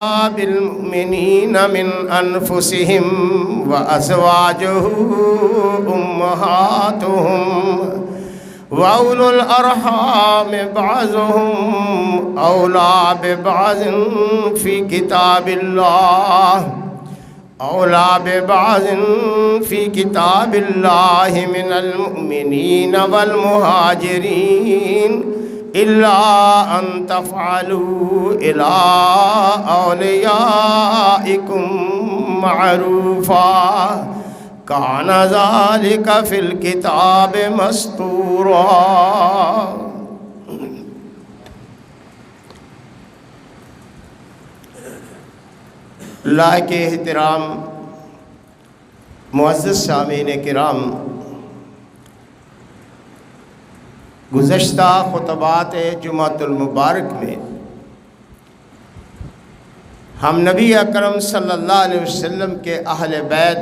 بالمؤمنين من أنفسهم وأزواجه أمهاتهم وأولو الأرحام بعضهم أولى ببعض في كتاب الله من المؤمنين والمهاجرين إلا أن تفعلوا إلى أوليائكم معروفا كان ذلك في الكتاب مسطورا۔ لائق احترام معزز سامعین کرام، گزشتہ خطبات جمعۃ المبارک میں ہم نبی اکرم صلی اللہ علیہ وسلم کے اہل بیت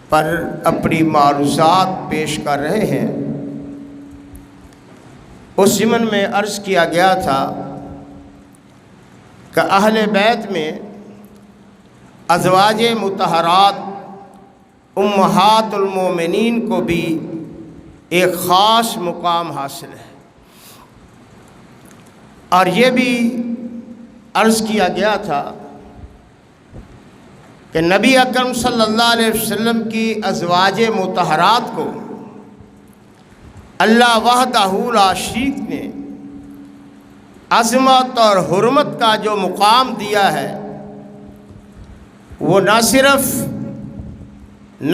پر اپنی معروضات پیش کر رہے ہیں۔ اس ضمن میں عرض کیا گیا تھا کہ اہل بیت میں ازواج مطہرات امہات المومنین کو بھی ایک خاص مقام حاصل ہے، اور یہ بھی عرض کیا گیا تھا کہ نبی اکرم صلی اللہ علیہ وسلم کی ازواج مطہرات کو اللہ وحدہ لا شریک نے عظمت اور حرمت کا جو مقام دیا ہے، وہ نہ صرف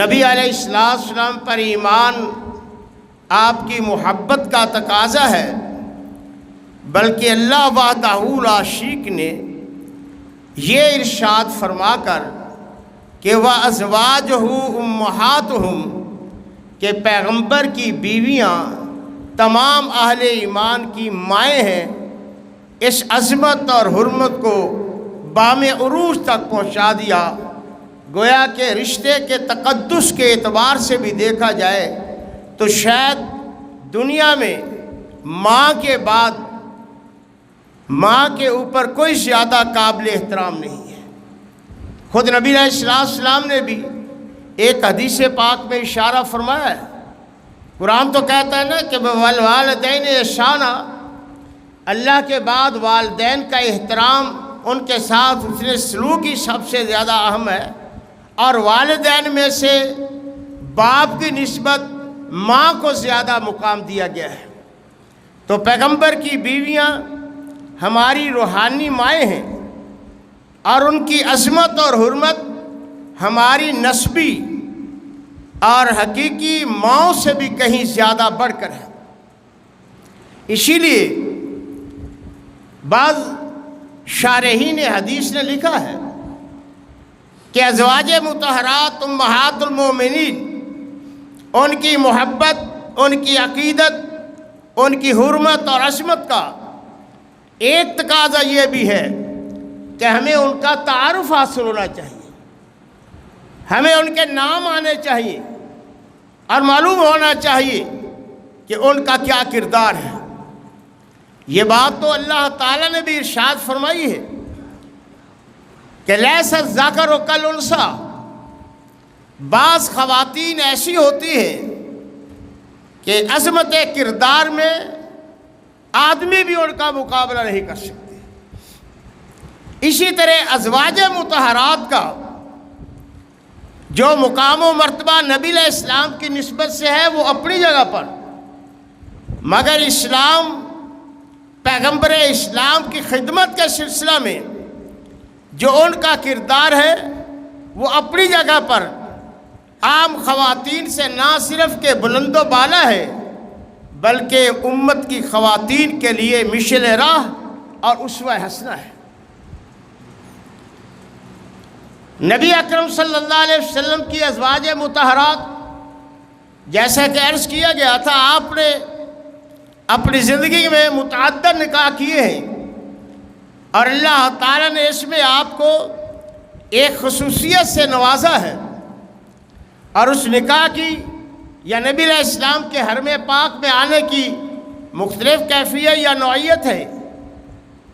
نبی علیہ السلام پر ایمان آپ کی محبت کا تقاضا ہے، بلکہ اللہ وحدہ لا شریک نے یہ ارشاد فرما کر کہ وَأَزْوَاجُهُ أُمَّهَاتُهُمْ کہ پیغمبر کی بیویاں تمام اہل ایمان کی مائیں ہیں، اس عظمت اور حرمت کو بام عروج تک پہنچا دیا۔ گویا کہ رشتے کے تقدس کے اعتبار سے بھی دیکھا جائے تو شاید دنیا میں ماں کے بعد ماں کے اوپر کوئی زیادہ قابل احترام نہیں ہے۔ خود نبی علیہ السلام نے بھی ایک حدیث پاک میں اشارہ فرمایا ہے۔ قرآن تو کہتا ہے نا کہ والوالدین احسانا، اللہ کے بعد والدین کا احترام، ان کے ساتھ حسن سلوک ہی سب سے زیادہ اہم ہے، اور والدین میں سے باپ کی نسبت ماں کو زیادہ مقام دیا گیا ہے۔ تو پیغمبر کی بیویاں ہماری روحانی مائیں ہیں، اور ان کی عظمت اور حرمت ہماری نسبی اور حقیقی ماؤں سے بھی کہیں زیادہ بڑھ کر ہے۔ اسی لیے بعض شارحین حدیث نے لکھا ہے کہ ازواج مطہرات امہات المومنین، ان کی محبت، ان کی عقیدت، ان کی حرمت اور عظمت کا ایک تقاضا یہ بھی ہے کہ ہمیں ان کا تعارف حاصل ہونا چاہیے، ہمیں ان کے نام آنے چاہیے، اور معلوم ہونا چاہیے کہ ان کا کیا کردار ہے۔ یہ بات تو اللہ تعالیٰ نے بھی ارشاد فرمائی ہے کہ لیس الذکر کالانثیٰ، بعض خواتین ایسی ہوتی ہیں کہ عظمت کردار میں آدمی بھی ان کا مقابلہ نہیں کر سکتے۔ اسی طرح ازواج مطہرات کا جو مقام و مرتبہ نبی علیہ السلام کی نسبت سے ہے وہ اپنی جگہ پر، مگر اسلام، پیغمبر اسلام کی خدمت کے سلسلہ میں جو ان کا کردار ہے وہ اپنی جگہ پر عام خواتین سے نہ صرف کہ بلند و بالا ہے، بلکہ امت کی خواتین کے لیے مشعل راہ اور اسوہ حسنہ ہے۔ نبی اکرم صلی اللہ علیہ وسلم کی ازواج مطہرات، جیسا کہ عرض کیا گیا تھا، آپ نے اپنی زندگی میں متعدد نکاح کیے ہیں، اور اللہ تعالیٰ نے اس میں آپ کو ایک خصوصیت سے نوازا ہے، اور اس نکاح کی یا نبی علیہ السلام کے حرم پاک میں آنے کی مختلف کیفیت یا نوعیت ہے،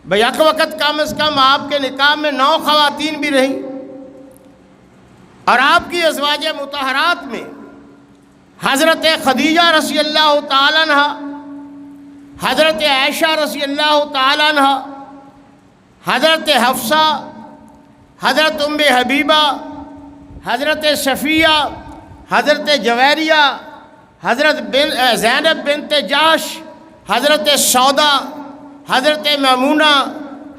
بیک وقت کم از کم آپ کے نکاح میں 9 خواتین بھی رہیں، اور آپ کی ازواج مطہرات میں حضرت خدیجہ رضی اللہ تعالیٰ عنہ، حضرت عائشہ رضی اللہ تعالیٰ عنہ، حضرت حفصہ، حضرت ام حبیبہ، حضرت صفیہ، حضرت جویریہ، حضرت زینب بنت جحش، حضرت سودا، حضرت میمونہ،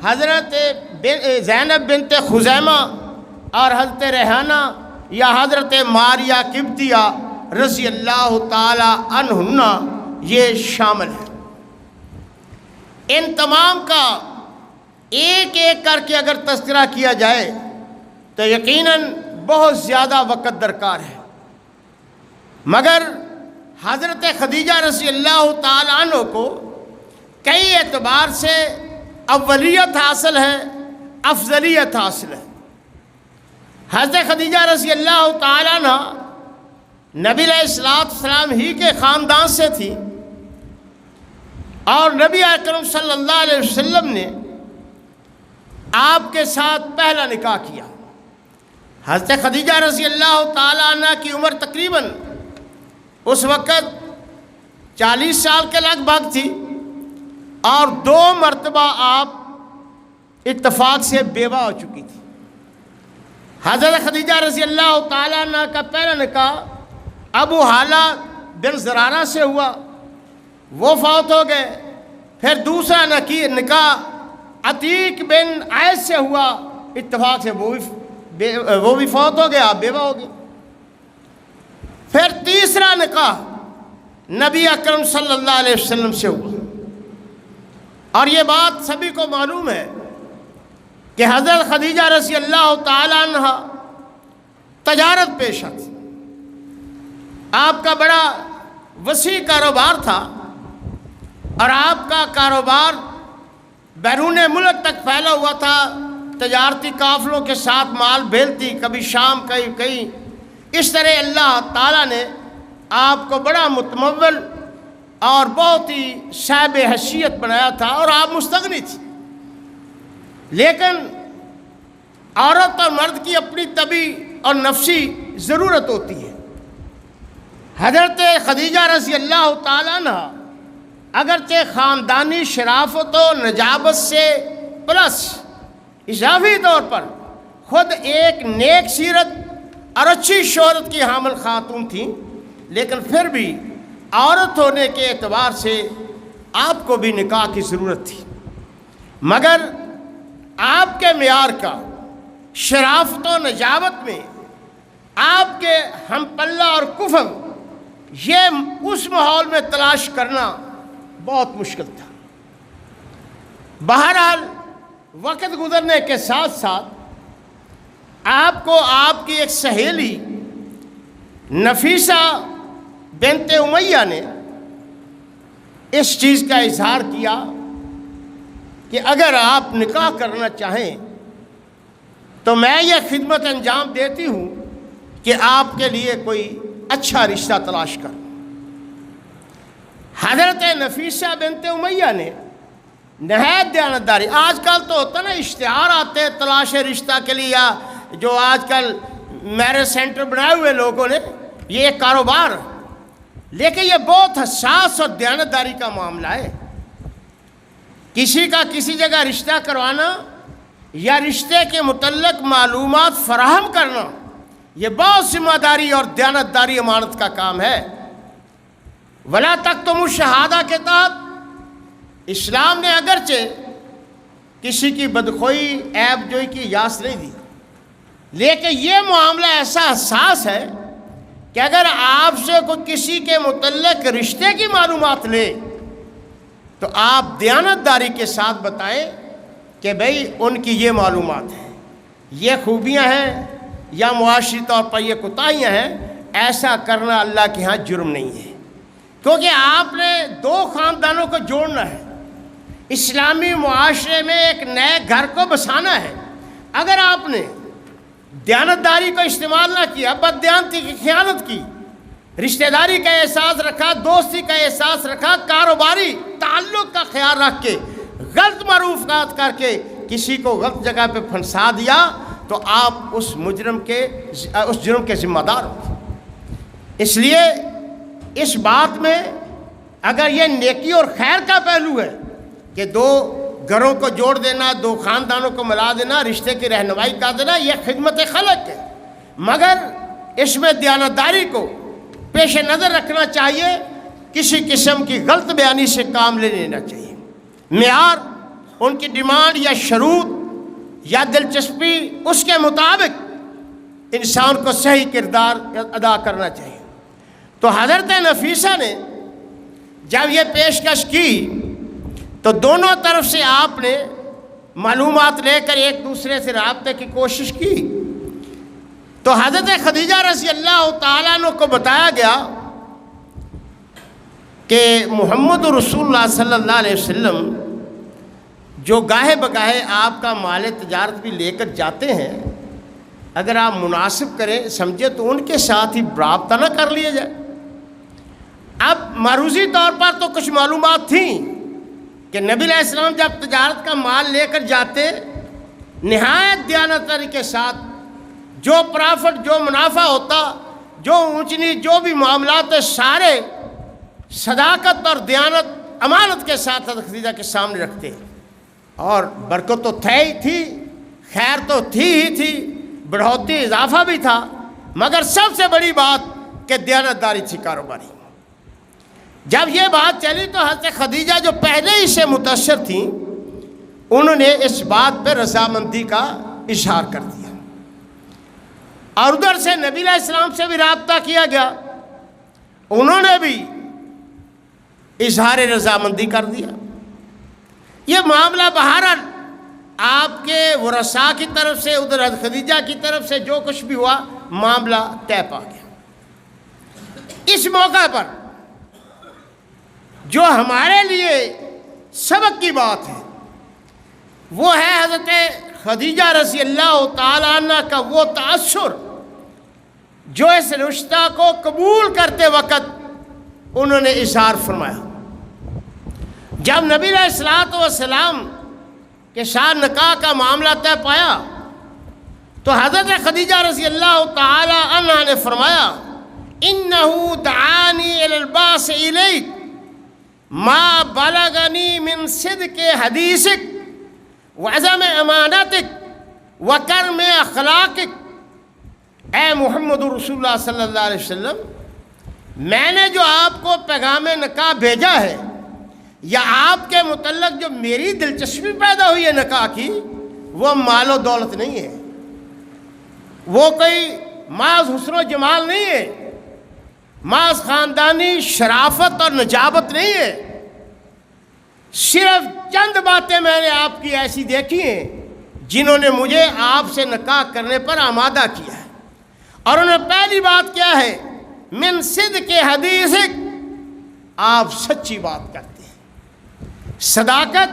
حضرت زینب بنت خزیمہ، اور حضرت ریحانہ یا حضرت ماریہ قبطیہ رضی اللہ تعالی عنہن یہ شامل ہیں۔ ان تمام کا ایک ایک کر کے اگر تذکرہ کیا جائے تو یقیناً بہت زیادہ وقت درکار ہے، مگر حضرت خدیجہ رضی اللہ تعالی عنہ کو کئی اعتبار سے اولیت حاصل ہے، افضلیت حاصل ہے۔ حضرت خدیجہ رضی اللہ تعالی عنہ نبی علیہ السلام ہی کے خاندان سے تھی، اور نبی اکرم صلی اللہ علیہ وسلم نے آپ کے ساتھ پہلا نکاح کیا۔ حضرت خدیجہ رضی اللہ تعالی عنہ کی عمر تقریباً اس وقت 40 سال کے لگ بھگ تھی، اور 2 مرتبہ آپ اتفاق سے بیوہ ہو چکی تھی۔ حضرت خدیجہ رضی اللہ تعالی عنہ کا پہلا نکاح ابو حالہ بن زرارہ سے ہوا، وہ فوت ہو گئے۔ پھر دوسرا نکاح عتیق بن عیس سے ہوا، اتفاق سے وہ بھی فوت ہو گیا، آپ بیوہ ہو گئے۔ پھر تیسرا نکاح نبی اکرم صلی اللہ علیہ وسلم سے ہوا، اور یہ بات سبھی کو معلوم ہے کہ حضرت خدیجہ رضی اللہ تعالی عنہ تجارت پیشہ تھی، آپ کا بڑا وسیع کاروبار تھا، اور آپ کا کاروبار بیرون ملک تک پھیلا ہوا تھا، تجارتی قافلوں کے ساتھ مال بھیجتی، کبھی شام کہیں اس طرح اللہ تعالیٰ نے آپ کو بڑا متمول اور بہت ہی صاحب حیثیت بنایا تھا، اور آپ مستغنی تھی۔ لیکن عورت اور مرد کی اپنی طبعی اور نفسی ضرورت ہوتی ہے۔ حضرت خدیجہ رضی اللہ تعالیٰ عنہ اگرچہ خاندانی شرافت و نجابت سے پلس اضافی طور پر خود ایک نیک سیرت اور اچھی شہرت کی حامل خاتون تھیں، لیکن پھر بھی عورت ہونے کے اعتبار سے آپ کو بھی نکاح کی ضرورت تھی، مگر آپ کے معیار کا شرافت و نجابت میں آپ کے ہم پلہ اور کفو یہ اس ماحول میں تلاش کرنا بہت مشکل تھا۔ بہرحال وقت گزرنے کے ساتھ ساتھ آپ کو آپ کی ایک سہیلی نفیسہ بنت امیہ نے اس چیز کا اظہار کیا کہ اگر آپ نکاح کرنا چاہیں تو میں یہ خدمت انجام دیتی ہوں کہ آپ کے لیے کوئی اچھا رشتہ تلاش کر۔ حضرت نفیسہ بنت امیہ نے نہایت دیانتداری، آج کل تو ہوتا نا اشتہار آتے ہیں تلاش رشتہ کے لیے، یا جو آج کل میرج سینٹر بنائے ہوئے لوگوں نے، یہ ایک کاروبار، لیکن یہ بہت حساس اور دیانتداری کا معاملہ ہے۔ کسی کا کسی جگہ رشتہ کروانا یا رشتے کے متعلق معلومات فراہم کرنا یہ بہت ذمہ داری اور دیانتداری امانت کا کام ہے۔ ولا تکتموا الشہادہ کے تحت اسلام نے اگرچہ کسی کی بدخوئی عیب جوئی کی اجازت نہیں دی، لیکن یہ معاملہ ایسا حساس ہے کہ اگر آپ سے کوئی کسی کے متعلق رشتے کی معلومات لے تو آپ دیانتداری کے ساتھ بتائیں کہ بھئی ان کی یہ معلومات ہیں، یہ خوبیاں ہیں یا معاشی طور پر یہ کوتاہیاں ہیں۔ ایسا کرنا اللہ کے ہاں جرم نہیں ہے، کیونکہ آپ نے 2 خاندانوں کو جوڑنا ہے، اسلامی معاشرے میں ایک نئے گھر کو بسانا ہے۔ اگر آپ نے دیانتداری کو استعمال نہ کیا، بددیانتی کی خیانت کی، رشتہ داری کا احساس رکھا، دوستی کا احساس رکھا، کاروباری تعلق کا خیال رکھ کے غلط معروفات کر کے کسی کو غلط جگہ پہ پھنسا دیا تو آپ اس جرم کے ذمہ دار ہو۔ اس لیے اس بات میں اگر یہ نیکی اور خیر کا پہلو ہے کہ دو گھروں کو جوڑ دینا، دو خاندانوں کو ملا دینا، رشتے کی رہنمائی کر دینا، یہ خدمت خلق ہے، مگر اس میں دیانتداری کو پیش نظر رکھنا چاہیے، کسی قسم کی غلط بیانی سے کام لے لینا چاہیے۔ معیار ان کی ڈیمانڈ یا شروط یا دلچسپی اس کے مطابق انسان کو صحیح کردار ادا کرنا چاہیے۔ تو حضرت نفیسہ نے جب یہ پیشکش کی تو دونوں طرف سے آپ نے معلومات لے کر ایک دوسرے سے رابطے کی کوشش کی۔ تو حضرت خدیجہ رضی اللہ تعالیٰ عنہ کو بتایا گیا کہ محمد رسول اللہ صلی اللہ علیہ وسلم جو گاہے بگاہے آپ کا مال تجارت بھی لے کر جاتے ہیں، اگر آپ مناسب کریں سمجھے تو ان کے ساتھ ہی رابطہ نہ کر لیا جائے۔ اب معروضی طور پر تو کچھ معلومات تھیں کہ نبی علیہ السلام جب تجارت کا مال لے کر جاتے نہایت دیانتداری کے ساتھ، جو پرافٹ جو منافع ہوتا، جو اونچ نیچ جو بھی معاملات سارے صداقت اور دیانت امانت کے ساتھ حضرت خدیجہ کے سامنے رکھتے، اور برکت تو ہی تھی، خیر تو تھی ہی تھی، بڑھوتی اضافہ بھی تھا، مگر سب سے بڑی بات کہ دیانتداری تھی کاروباری۔ جب یہ بات چلی تو حضرت خدیجہ جو پہلے ہی سے متاثر تھیں، انہوں نے اس بات پہ رضامندی کا اظہار کر دیا، اور ادھر سے نبی علیہ السلام سے بھی رابطہ کیا گیا، انہوں نے بھی اظہار رضامندی کر دیا۔ یہ معاملہ بہرحال آپ کے ورثاء کی طرف سے، ادھر حضرت خدیجہ کی طرف سے جو کچھ بھی ہوا معاملہ طے پا گیا۔ اس موقع پر جو ہمارے لیے سبق کی بات ہے وہ ہے حضرت خدیجہ رضی اللہ تعالیٰ عنہ کا وہ تأثر جو اس رشتہ کو قبول کرتے وقت انہوں نے اظہار فرمایا۔ جب نبی علیہ السلام کے ساتھ نکاح کا معاملہ طے پایا تو حضرت خدیجہ رضی اللہ تعالی عنہ نے فرمایا انہو دعانی الی الباس الیک ما بلغنی من صدق حدیثک وعظم امانتک وکرم اخلاقک۔ اے محمد رسول اللہ صلی اللہ علیہ وسلم، میں نے جو آپ کو پیغام نکاح بھیجا ہے یا آپ کے متعلق جو میری دلچسپی پیدا ہوئی ہے نکاح کی، وہ مال و دولت نہیں ہے، وہ کوئی محض حسن و جمال نہیں ہے، محض خاندانی شرافت اور نجابت نہیں ہے، صرف چند باتیں میں نے آپ کی ایسی دیکھی ہیں جنہوں نے مجھے آپ سے نکاح کرنے پر آمادہ کیا ہے۔ اور انہوں نے پہلی بات کیا ہے، من صدق حدیثک، آپ سچی بات کرتے ہیں، صداقت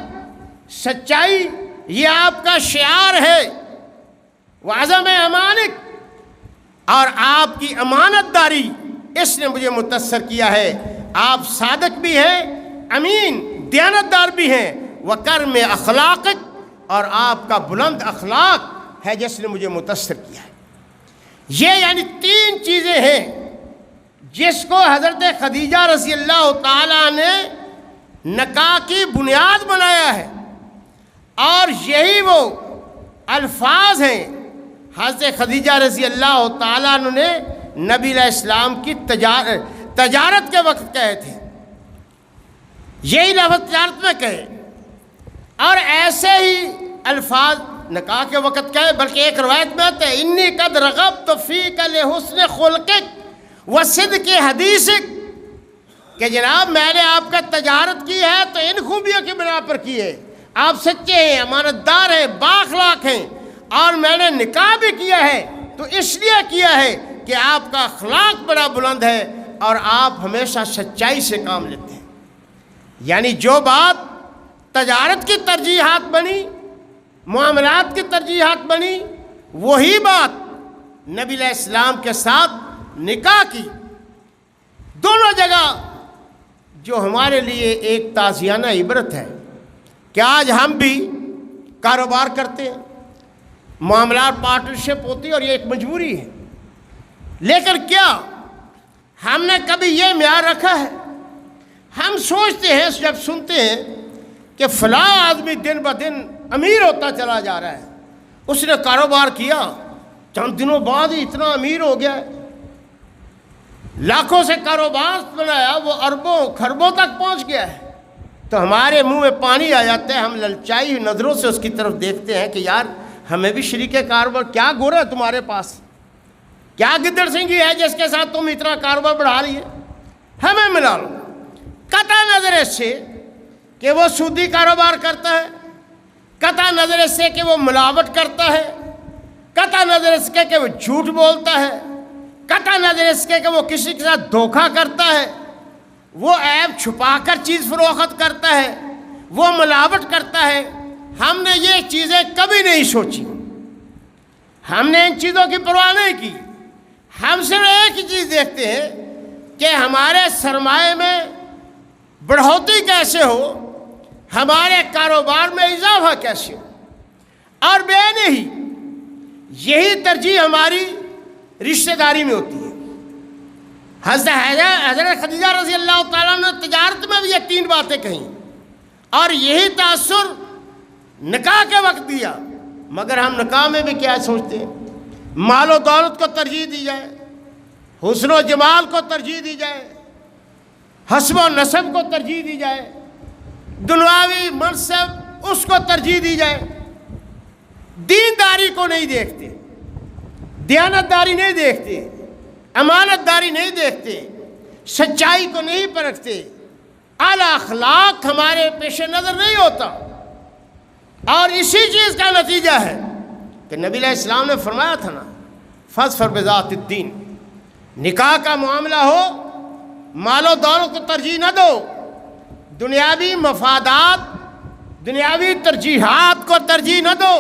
سچائی یہ آپ کا شعار ہے، وعظم امانک، اور آپ کی امانت داری اس نے مجھے متاثر کیا ہے، آپ صادق بھی ہیں، امین دیانتدار بھی ہیں، وکرم اخلاقک، اور آپ کا بلند اخلاق ہے جس نے مجھے متاثر کیا ہے۔ یہ یعنی تین چیزیں ہیں جس کو حضرت خدیجہ رضی اللہ تعالیٰ نے نکاح کی بنیاد بنایا ہے، اور یہی وہ الفاظ ہیں حضرت خدیجہ رضی اللہ تعالیٰ نے نبی علیہ السلام کی تجارت کے وقت کہے تھے، یہی لفظ تجارت میں کہے، اور ایسے ہی الفاظ نکاح کے وقت کہے، بلکہ ایک روایت میں آتا ہے انی قد رغبت فیک لحسن خلقک وصدق حدیثک، کہ جناب میں نے آپ کا تجارت کی ہے تو ان خوبیوں کی بنا پر کی ہے، آپ سچے ہیں، امانت دار ہیں، بااخلاق ہیں، اور میں نے نکاح بھی کیا ہے تو اس لیے کیا ہے کہ آپ کا اخلاق بڑا بلند ہے اور آپ ہمیشہ سچائی سے کام لیتے ہیں۔ یعنی جو بات تجارت کی ترجیحات بنی، معاملات کی ترجیحات بنی، وہی بات نبی علیہ السلام کے ساتھ نکاح کی، دونوں جگہ جو ہمارے لیے ایک تازیانہ عبرت ہے، کہ آج ہم بھی کاروبار کرتے ہیں، معاملات پارٹنرشپ ہوتی ہے اور یہ ایک مجبوری ہے، لیکن کیا ہم نے کبھی یہ معیار رکھا ہے؟ ہم سوچتے ہیں جب سنتے ہیں کہ فلاں آدمی دن بدن امیر ہوتا چلا جا رہا ہے، اس نے کاروبار کیا، چند دنوں بعد ہی اتنا امیر ہو گیا ہے، لاکھوں سے کاروبار بنایا، وہ اربوں خربوں تک پہنچ گیا ہے، تو ہمارے منہ میں پانی آ جاتا ہے، ہم للچائی ہوئی نظروں سے اس کی طرف دیکھتے ہیں کہ یار ہمیں بھی شریک کاروبار، کیا گورا ہے تمہارے پاس، کیا گدڑ سنگھی ہے جس کے ساتھ تم اتنا کاروبار بڑھا رہی ہے، ہمیں ملا لو۔ قطع نظر اس سے کہ وہ سودی کاروبار کرتا ہے، قطع نظر اس سے کہ وہ ملاوٹ کرتا ہے، قطع نظر اس کے کہ وہ جھوٹ بولتا ہے، قطع نظر اس کے کہ وہ کسی کے ساتھ دھوکہ کرتا ہے، وہ عیب چھپا کر چیز فروخت کرتا ہے، وہ ملاوٹ کرتا ہے، ہم نے یہ چیزیں کبھی نہیں سوچی، ہم نے ان چیزوں کی پرواہ نہیں کی، ہم صرف ایک ہی چیز دیکھتے ہیں کہ ہمارے سرمایہ میں بڑھوتری کیسے ہو، ہمارے کاروبار میں اضافہ کیسے ہو، اور بے نہیں یہی ترجیح ہماری رشتہ داری میں ہوتی ہے۔ حضرت خدیجہ رضی اللہ تعالیٰ نے تجارت میں بھی یہ 3 باتیں کہیں اور یہی تاثر نکاح کے وقت دیا، مگر ہم نکاح میں بھی کیا سوچتے ہیں؟ مال و دولت کو ترجیح دی جائے، حسن و جمال کو ترجیح دی جائے، حسب و نسب کو ترجیح دی جائے، دنیاوی منصب اس کو ترجیح دی جائے، دینداری کو نہیں دیکھتے، دیانت داری نہیں دیکھتے، امانت داری نہیں دیکھتے، سچائی کو نہیں پرکھتے، اعلیٰ اخلاق ہمارے پیش نظر نہیں ہوتا، اور اسی چیز کا نتیجہ ہے کہ نبی علیہ السلام نے فرمایا تھا نا، فاظفر بذات الدین، نکاح کا معاملہ ہو مال و دولت کو ترجیح نہ دو، دنیاوی مفادات، دنیاوی ترجیحات کو ترجیح نہ دو،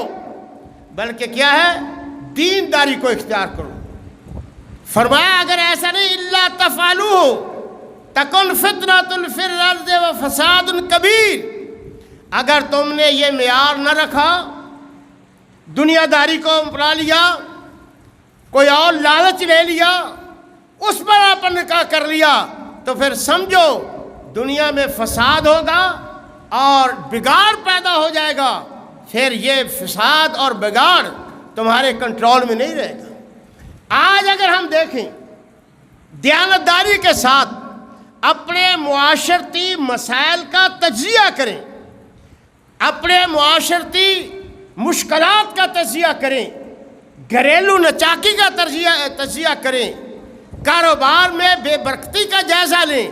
بلکہ کیا ہے؟ دینداری کو اختیار کرو۔ فرمایا اگر ایسا نہیں الا تفعلوا تکن فتنۃ فی الارض وفساد کبیر، اگر تم نے یہ معیار نہ رکھا، دنیا داری کو اپنا لیا، کوئی اور لالچ لے لیا، اس پر آپ نے نکاح کر لیا، تو پھر سمجھو دنیا میں فساد ہوگا اور بگاڑ پیدا ہو جائے گا، پھر یہ فساد اور بگاڑ تمہارے کنٹرول میں نہیں رہے گا۔ آج اگر ہم دیکھیں دیانتداری کے ساتھ اپنے معاشرتی مسائل کا تجزیہ کریں، اپنے معاشرتی مشکلات کا تجزیہ کریں، گھریلو نچاکی کا تجزیہ کریں، کاروبار میں بے برکتی کا جائزہ لیں،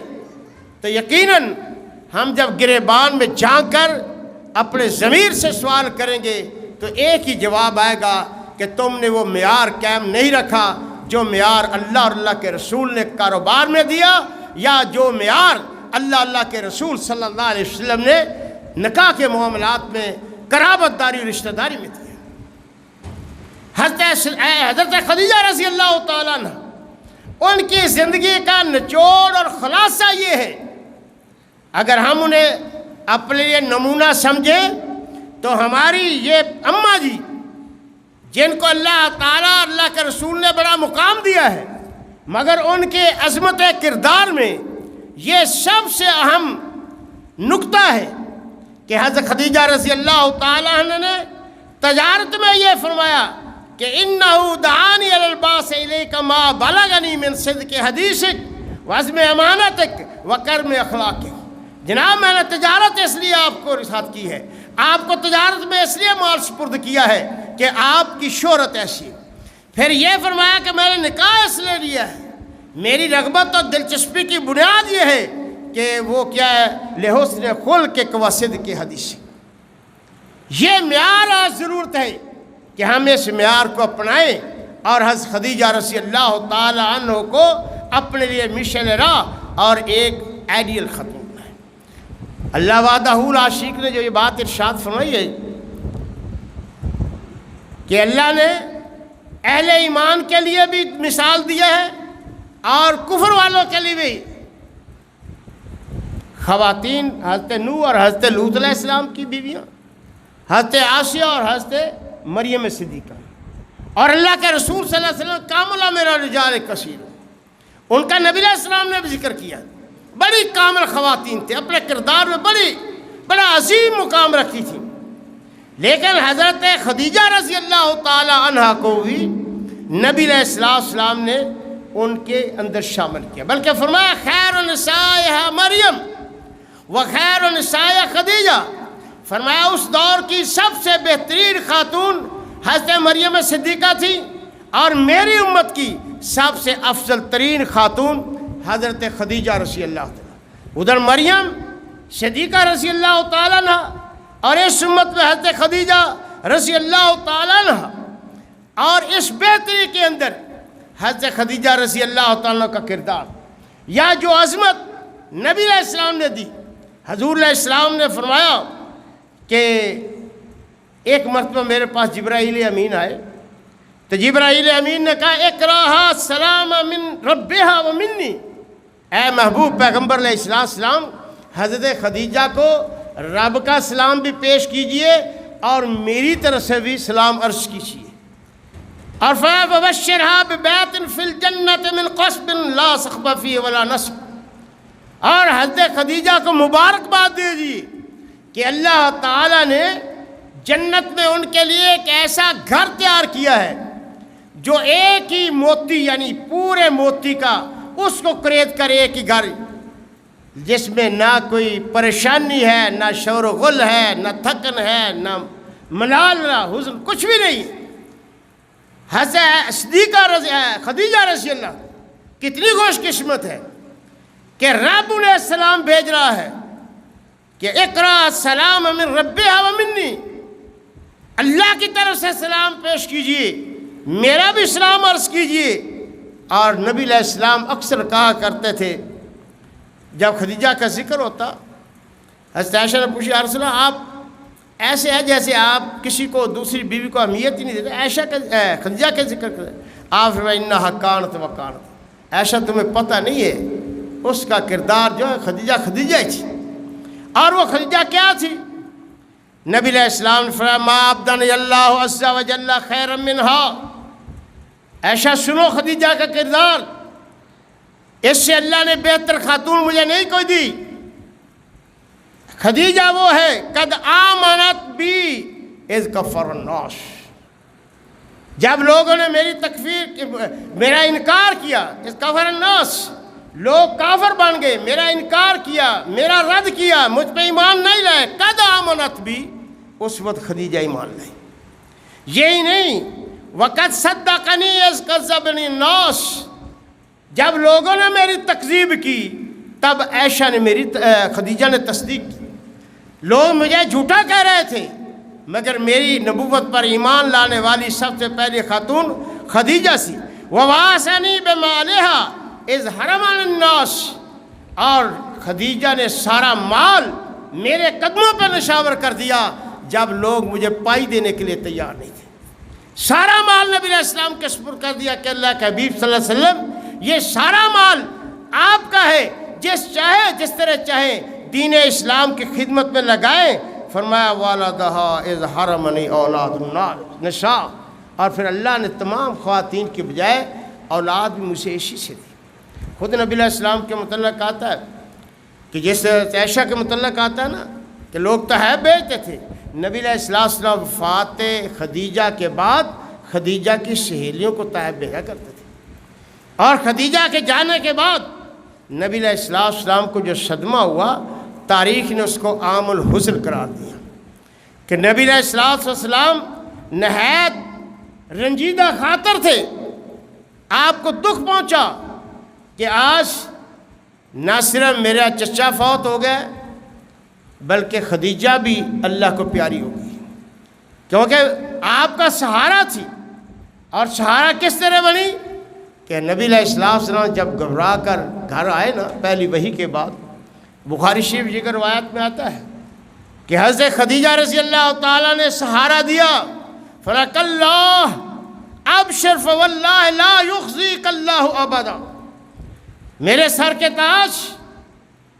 تو یقیناً ہم جب گریبان میں جھانک کر اپنے ضمیر سے سوال کریں گے تو ایک ہی جواب آئے گا کہ تم نے وہ معیار قائم نہیں رکھا جو معیار اللہ اور اللہ کے رسول نے کاروبار میں دیا، یا جو معیار اللہ کے رسول صلی اللہ علیہ وسلم نے نکاح کے معاملات میں قرابت داری رشتہ داری میں دیا۔ حضرت خدیجہ رضی اللہ تعالیٰ عنہ، ان کی زندگی کا نچوڑ اور خلاصہ یہ ہے، اگر ہم انہیں اپنے لیے نمونہ سمجھیں تو ہماری یہ اماں جی، جن کو اللہ تعالیٰ اللہ کے رسول نے بڑا مقام دیا ہے، مگر ان کے عظمت کردار میں یہ سب سے اہم نقطہ ہے کہ حضرت خدیجہ رضی اللہ تعالیٰ عنہ نے تجارت میں یہ فرمایا کہ اِنَّهُ دَعَانِي عَلَى الْبَاسِ إِلَيْكَ مَا بَلَغَنِي مِنْ صِدْقِ حَدِيثِكَ وَعَزْمِ أَمَانَتِكَ وَكَرْمِ أَخْلَاقِكَ۔ جناب میں نے تجارت اس لیے آپ کو ساتھ کی ہے، آپ کو تجارت میں اس لیے مال سپرد کیا ہے کہ آپ کی شہرت ایسی ہے۔ پھر یہ فرمایا کہ میں نے نکاح اس لیے لیا ہے، میری رغبت اور دلچسپی کی بنیاد یہ ہے کہ وہ کیا ہے؟ لحسن خلق و صدق حدیث۔ یہ معیار آج ضرورت ہے کہ ہم اس معیار کو اپنائیں اور حضرت خدیجہ رضی اللہ تعالی عنہ کو اپنے لیے مشن راہ اور ایک آئیڈیل ختم بنائیں۔ اللہ وحدہ لا شریک نے جو یہ بات ارشاد فرمائی ہے کہ اللہ نے اہل ایمان کے لیے بھی مثال دیا ہے اور کفر والوں کے لیے بھی، خواتین حضرت نوح اور حضرت لوط علیہ السلام کی بیویاں، حضرت عائشہ اور حضرت مریم صدیقہ، اور اللہ کے رسول صلی اللہ علیہ وسلم کاملہ میرا رجال کثیر، ان کا نبی علیہ السلام نے بھی ذکر کیا، بڑی کامل خواتین تھے، اپنے کردار میں بڑا عظیم مقام رکھتی تھیں. لیکن حضرت خدیجہ رضی اللہ تعالی عنہ کو بھی نبی علیہ السلام نے ان کے اندر شامل کیا، بلکہ فرمایا خیر نسائها مریم و خیر نسائها خدیجہ. فرمایا اس دور کی سب سے بہترین خاتون حضرت مریم صدیقہ تھی، اور میری امت کی سب سے افضل ترین خاتون حضرت خدیجہ رضی اللہ تعالیٰ. ادھر مریم صدیقہ رضی اللہ تعالیٰ عنہ، اور اس امت میں حضرت خدیجہ رضی اللہ تعالیٰ عنہ، اور اس بہتری کے اندر حضرت خدیجہ رضی اللہ تعالیٰ عنہ کا کردار، یا جو عظمت نبی علیہ السلام نے دی. حضور علیہ السلام نے فرمایا کہ ایک مرتبہ میرے پاس جبرائیل امین آئے، تو جبرائیل امین نے کہا اقراها السلام من ربها و منی، اے محبوب پیغمبر علیہ السلام حضرت خدیجہ کو رب کا سلام بھی پیش کیجئے اور میری طرف سے بھی سلام عرض کیجئے. اور فبشرها ببیت فی الجنت من قصب لا صخب فیہ ولا نصب، اور حضرت خدیجہ کو مبارکباد دیجیے کہ اللہ تعالیٰ نے جنت میں ان کے لیے ایک ایسا گھر تیار کیا ہے جو ایک ہی موتی، یعنی پورے موتی کا اس کو کرید کر ایک ہی گھر، جس میں نہ کوئی پریشانی ہے، نہ شور و غل ہے، نہ تھکن ہے، نہ ملال، نہ حزن، کچھ بھی نہیں. حضرت خدیجہ رضی اللہ کتنی خوش قسمت ہے کہ رب انہیں السلام بھیج رہا ہے کہ اقرا السلام من ربها و منی، اللہ کی طرف سے سلام پیش کیجئے، میرا بھی سلام عرض کیجئے. اور نبی علیہ السلام اکثر کہا کرتے تھے جب خدیجہ کا ذکر ہوتا، حضرت عائشہ نے پوچھی یا رسول اللہ آپ ایسے ہیں جیسے آپ کسی کو دوسری بیوی کو اہمیت ہی نہیں دیتے، عائشہ کا خدیجہ کا ذکر کرتے. آپ فرمایا انہا کانت و کانت، عائشہ تمہیں پتہ نہیں ہے اس کا کردار جو ہے خدیجہ ہی تھی. اور وہ خدیجہ کیا تھی؟ نبی علیہ السلام نے فرمایا ما ابدانی اللہ عز و جل خیرا منہا، عائشہ سنو خدیجہ کا کردار، اس سے اللہ نے بہتر خاتون مجھے نہیں کوئی دی. خدیجہ وہ ہے قد آمنت بی اذ کفر الناس، جب لوگوں نے میری تکفیر، میرا انکار کیا، اذ کفر الناس، لوگ کافر بن گئے، میرا انکار کیا، میرا رد کیا، مجھ پہ ایمان نہیں لائے، قد آمنت بی، اس وقت خدیجہ ایمان لائے. یہی نہیں وقد صدقنی اذ کذبنی الناس، جب لوگوں نے میری تکذیب کی تب عائشہ نے خدیجہ نے تصدیق کی. لوگ مجھے جھوٹا کہہ رہے تھے مگر میری نبوت پر ایمان لانے والی سب سے پہلی خاتون خدیجہ سی. وواسنی بمالہا اذ حرمنی الناس، اور خدیجہ نے سارا مال میرے قدموں پر نشاور کر دیا جب لوگ مجھے پائی دینے کے لیے تیار نہیں تھے. سارا مال نبی علیہ السلام کے سپرد کر دیا کہ اللہ کے حبیب صلی اللہ علیہ وسلم یہ سارا مال آپ کا ہے، جس طرح چاہے دین اسلام کی خدمت میں لگائیں. فرمایا والدہا اذ حرمنی اولاد النساء، اور پھر اللہ نے تمام خواتین کے بجائے اولاد بھی مجھے اسی سے دی. خود نبی علیہ السلام کے متعلق آتا ہے کہ جس عائشہ کے متعلق آتا ہے نا کہ لوگ تحائف بیچتے تھے، نبی علیہ السلام وفات خدیجہ کے بعد خدیجہ کی سہیلیوں کو تحائف بھیجا کرتے تھے. اور خدیجہ کے جانے کے بعد نبی علیہ السلام کو جو صدمہ ہوا، تاریخ نے اس کو عام الحزن قرار دیا کہ نبی علیہ السلام نہایت رنجیدہ خاطر تھے. آپ کو دکھ پہنچا کہ آج نہ صرف میرا چچا فوت ہو گئے بلکہ خدیجہ بھی اللہ کو پیاری ہو گئی، کیونکہ آپ کا سہارا تھی. اور سہارا کس طرح بنی کہ نبی علیہ السلام جب گھبرا کر گھر آئے نا پہلی وحی کے بعد، بخاری شریف یہ روایت میں آتا ہے کہ حضرت خدیجہ رضی اللہ تعالیٰ نے سہارا دیا. فرق اللہ ابشر فواللہ لا یخزیک اللہ ابدا، میرے سر کے تاج